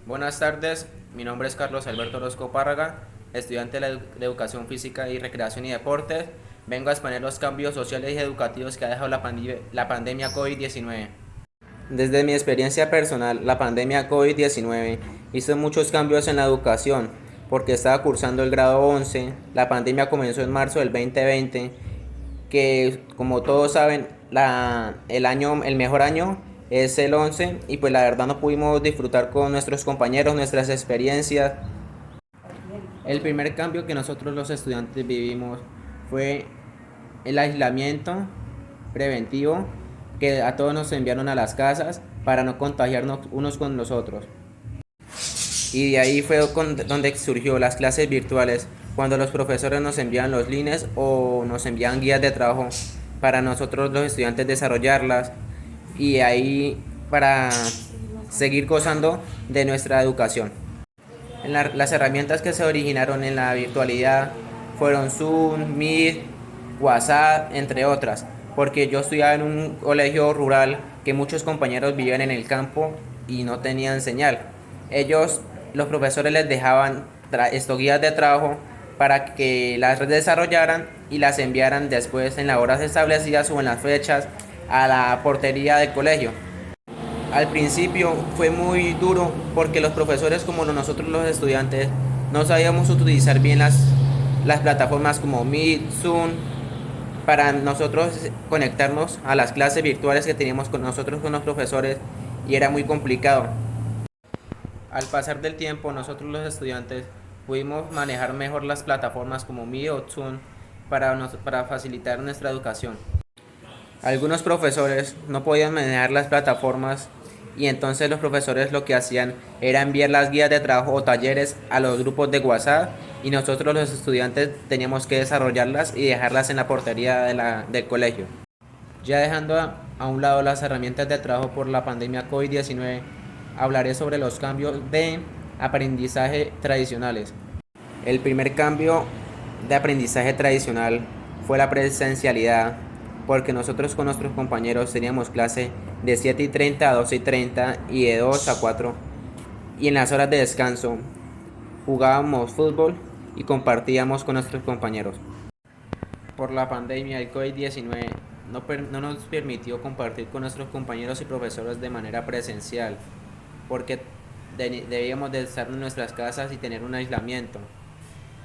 Buenas tardes, mi nombre es Carlos Alberto Orozco Párraga, estudiante de Educación Física y Recreación y Deportes. Vengo a exponer los cambios sociales y educativos que ha dejado la pandemia COVID-19. Desde mi experiencia personal, la pandemia COVID-19 hizo muchos cambios en la educación, porque estaba cursando el grado 11. La pandemia comenzó en marzo del 2020, que como todos saben, el mejor año es el 11, y pues la verdad no pudimos disfrutar con nuestros compañeros, nuestras experiencias. El primer cambio que nosotros los estudiantes vivimos fue el aislamiento preventivo, que a todos nos enviaron a las casas para no contagiarnos unos con los otros. Y de ahí fue donde surgió las clases virtuales, cuando los profesores nos envían los links o nos envían guías de trabajo para nosotros los estudiantes desarrollarlas, y ahí para seguir gozando de nuestra educación. Las herramientas que se originaron en la virtualidad fueron Zoom, Meet, WhatsApp, entre otras, porque yo estudiaba en un colegio rural que muchos compañeros vivían en el campo y no tenían señal. Ellos, los profesores les dejaban estos guías de trabajo para que las desarrollaran y las enviaran después en las horas establecidas o en las fechas a la portería del colegio. Al principio fue muy duro porque los profesores, como nosotros los estudiantes, no sabíamos utilizar bien las plataformas como Meet, Zoom, para nosotros conectarnos a las clases virtuales que teníamos con nosotros, con los profesores, y era muy complicado. Al pasar del tiempo, nosotros los estudiantes pudimos manejar mejor las plataformas como Meet o Zoom para facilitar nuestra educación. Algunos profesores no podían manejar las plataformas, y entonces los profesores lo que hacían era enviar las guías de trabajo o talleres a los grupos de WhatsApp, y nosotros los estudiantes teníamos que desarrollarlas y dejarlas en la portería del colegio. Ya dejando a un lado las herramientas de trabajo por la pandemia COVID-19, hablaré sobre los cambios de aprendizaje tradicionales. El primer cambio de aprendizaje tradicional fue la presencialidad, porque nosotros con nuestros compañeros teníamos clase de 7:30 a 12:30 y de 2 a 4, y en las horas de descanso jugábamos fútbol y compartíamos con nuestros compañeros. Por la pandemia del COVID-19 no nos permitió compartir con nuestros compañeros y profesores de manera presencial, porque debíamos de estar en nuestras casas y tener un aislamiento.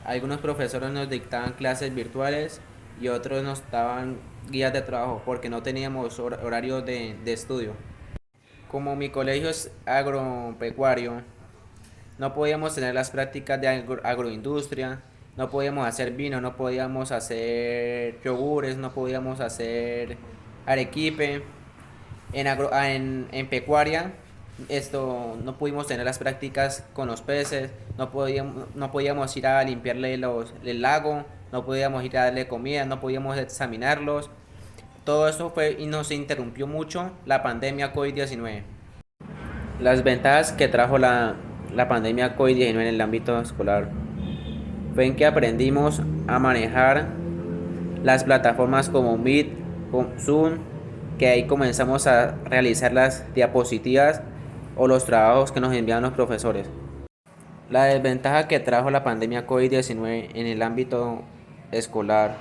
Algunos profesores nos dictaban clases virtuales y otros nos daban guías de trabajo porque no teníamos horario de estudio. Como mi colegio es agropecuario, no podíamos tener las prácticas de agroindustria, no podíamos hacer vino, no podíamos hacer yogures, no podíamos hacer arequipe. En pecuaria, no pudimos tener las prácticas con los peces, no podíamos ir a limpiarle el lago, no podíamos ir a darle comida, no podíamos examinarlos. Todo esto fue y nos interrumpió mucho la pandemia COVID-19. Las ventajas que trajo la pandemia COVID-19 en el ámbito escolar fue en que aprendimos a manejar las plataformas como Meet, Zoom, que ahí comenzamos a realizar las diapositivas o los trabajos que nos envían los profesores. La desventaja que trajo la pandemia COVID-19 en el ámbito escolar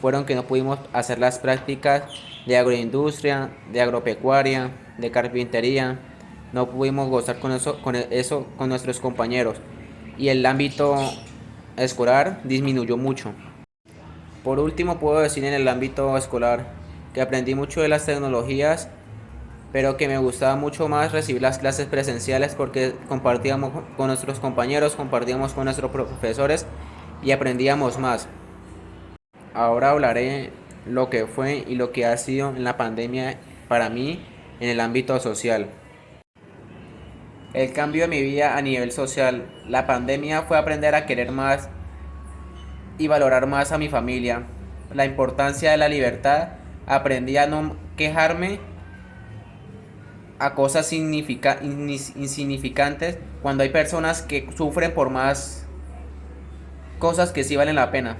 fueron que no pudimos hacer las prácticas de agroindustria, de agropecuaria, de carpintería, no pudimos gozar con eso con nuestros compañeros, y el ámbito escolar disminuyó mucho. Por último, puedo decir en el ámbito escolar que aprendí mucho de las tecnologías, pero que me gustaba mucho más recibir las clases presenciales, porque compartíamos con nuestros compañeros, compartíamos con nuestros profesores y aprendíamos más. Ahora hablaré lo que fue y lo que ha sido en la pandemia para mí en el ámbito social. El cambio de mi vida a nivel social, la pandemia fue aprender a querer más y valorar más a mi familia, la importancia de la libertad. Aprendí a no quejarme a cosas insignificantes, cuando hay personas que sufren por más cosas que sí valen la pena.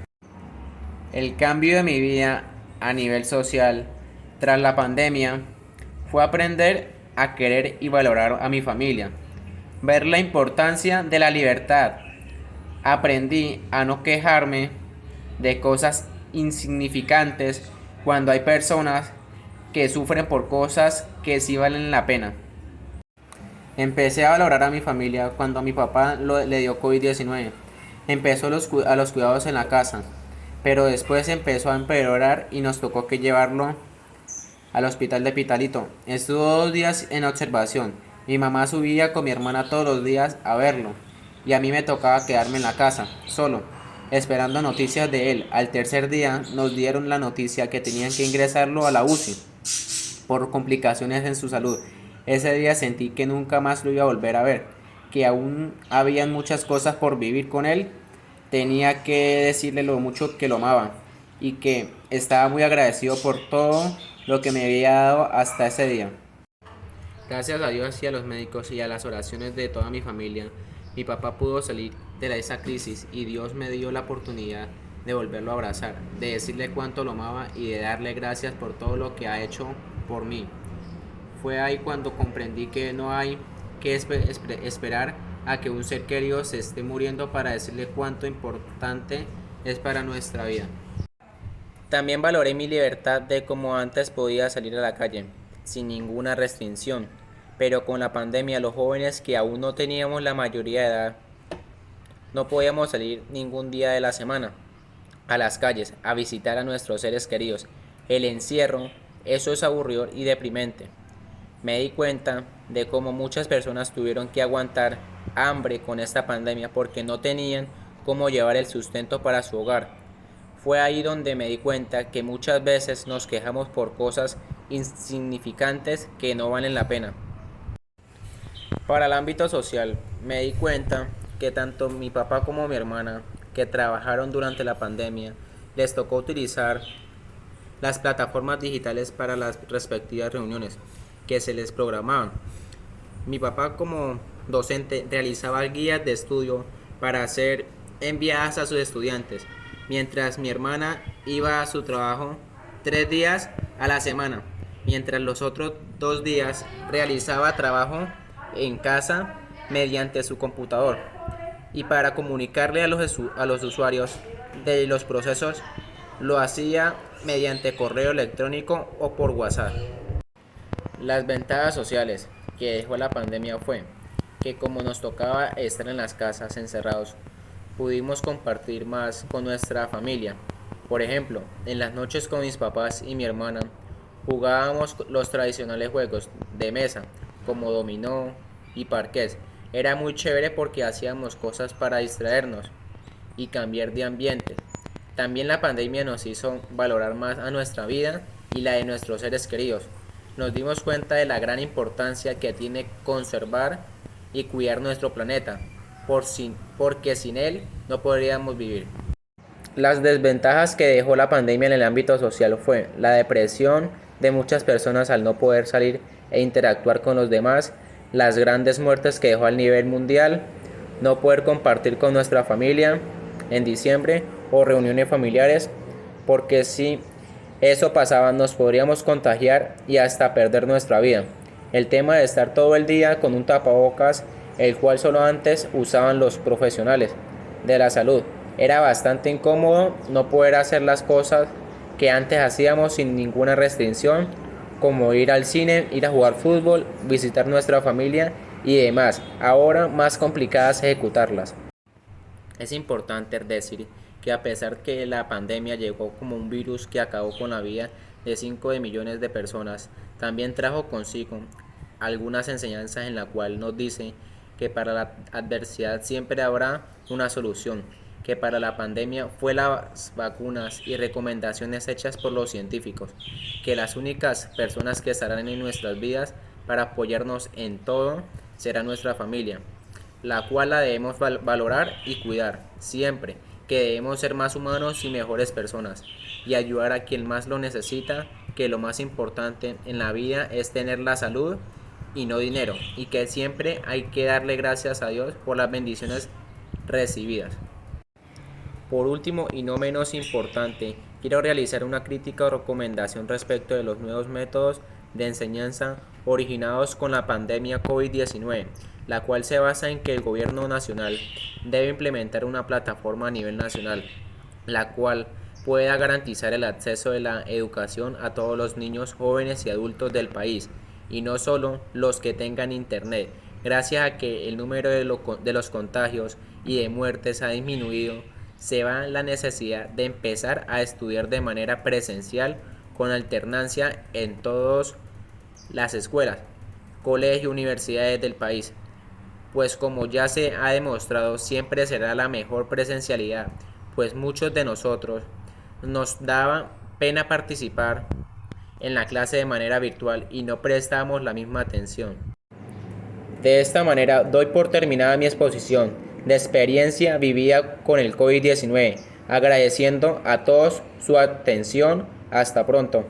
El cambio de mi vida a nivel social tras la pandemia fue aprender a querer y valorar a mi familia, Ver la importancia de la libertad. Aprendí a no quejarme de cosas insignificantes cuando hay personas que sufren por cosas que sí valen la pena. Empecé a valorar a mi familia cuando a mi papá le dio COVID-19. Empezó a los cuidados en la casa, pero después empezó a empeorar y nos tocó que llevarlo al hospital de Pitalito. Estuvo 2 días en observación. Mi mamá subía con mi hermana todos los días a verlo y a mí me tocaba quedarme en la casa, solo, esperando noticias de él. Al tercer día nos dieron la noticia que tenían que ingresarlo a la UCI por complicaciones en su salud. Ese día sentí que nunca más lo iba a volver a ver, que aún habían muchas cosas por vivir con él. Tenía que decirle lo mucho que lo amaba y que estaba muy agradecido por todo lo que me había dado hasta ese día. Gracias a Dios y a los médicos y a las oraciones de toda mi familia, mi papá pudo salir de esa crisis y Dios me dio la oportunidad de volverlo a abrazar, de decirle cuánto lo amaba y de darle gracias por todo lo que ha hecho por mí. Fue ahí cuando comprendí que no hay que esperar a que un ser querido se esté muriendo para decirle cuánto importante es para nuestra vida. También valoré mi libertad de cómo antes podía salir a la calle, sin ninguna restricción, pero con la pandemia los jóvenes que aún no teníamos la mayoría de edad, no podíamos salir ningún día de la semana a las calles a visitar a nuestros seres queridos. El encierro, eso es aburrido y deprimente. Me di cuenta de cómo muchas personas tuvieron que aguantar hambre con esta pandemia porque no tenían cómo llevar el sustento para su hogar. Fue ahí donde me di cuenta que muchas veces nos quejamos por cosas insignificantes que no valen la pena. Para el ámbito social, me di cuenta que tanto mi papá como mi hermana, que trabajaron durante la pandemia, les tocó utilizar las plataformas digitales para las respectivas reuniones que se les programaban. Mi papá como docente realizaba guías de estudio para ser enviadas a sus estudiantes, mientras mi hermana iba a su trabajo 3 días a la semana, mientras los otros 2 días realizaba trabajo en casa mediante su computador. Y para comunicarle a los usuarios de los procesos, lo hacía mediante correo electrónico o por WhatsApp. Las ventajas sociales que dejó la pandemia fue que como nos tocaba estar en las casas encerrados, pudimos compartir más con nuestra familia. Por ejemplo, en las noches con mis papás y mi hermana jugábamos los tradicionales juegos de mesa como dominó y parqués. Era muy chévere porque hacíamos cosas para distraernos y cambiar de ambiente. También la pandemia nos hizo valorar más a nuestra vida y la de nuestros seres queridos. Nos dimos cuenta de la gran importancia que tiene conservar y cuidar nuestro planeta, porque sin él no podríamos vivir. Las desventajas que dejó la pandemia en el ámbito social fue la depresión de muchas personas al no poder salir e interactuar con los demás, las grandes muertes que dejó a nivel mundial, no poder compartir con nuestra familia en diciembre o reuniones familiares, porque si eso pasaba nos podríamos contagiar y hasta perder nuestra vida. El tema de estar todo el día con un tapabocas, el cual solo antes usaban los profesionales de la salud. Era bastante incómodo no poder hacer las cosas que antes hacíamos sin ninguna restricción, como ir al cine, ir a jugar fútbol, visitar nuestra familia y demás. Ahora más complicadas ejecutarlas. Es importante decir que a pesar que la pandemia llegó como un virus que acabó con la vida de 5 millones de personas, también trajo consigo algunas enseñanzas en la cual nos dice que para la adversidad siempre habrá una solución, que para la pandemia fue las vacunas y recomendaciones hechas por los científicos, que las únicas personas que estarán en nuestras vidas para apoyarnos en todo será nuestra familia, la cual la debemos valorar y cuidar siempre, que debemos ser más humanos y mejores personas y ayudar a quien más lo necesita, que lo más importante en la vida es tener la salud y no dinero, y que siempre hay que darle gracias a Dios por las bendiciones recibidas. Por último y no menos importante, quiero realizar una crítica o recomendación respecto de los nuevos métodos de enseñanza originados con la pandemia COVID-19. la cual se basa en que el gobierno nacional debe implementar una plataforma a nivel nacional, la cual pueda garantizar el acceso de la educación a todos los niños, jóvenes y adultos del país, y no solo los que tengan internet, gracias a que el número de los contagios y de muertes ha disminuido. Se va la necesidad de empezar a estudiar de manera presencial con alternancia en todas las escuelas, colegios y universidades del país, pues como ya se ha demostrado siempre será la mejor presencialidad, pues muchos de nosotros nos daba pena participar en la clase de manera virtual y no prestamos la misma atención. De esta manera doy por terminada mi exposición de experiencia vivida con el COVID-19, agradeciendo a todos su atención. Hasta pronto.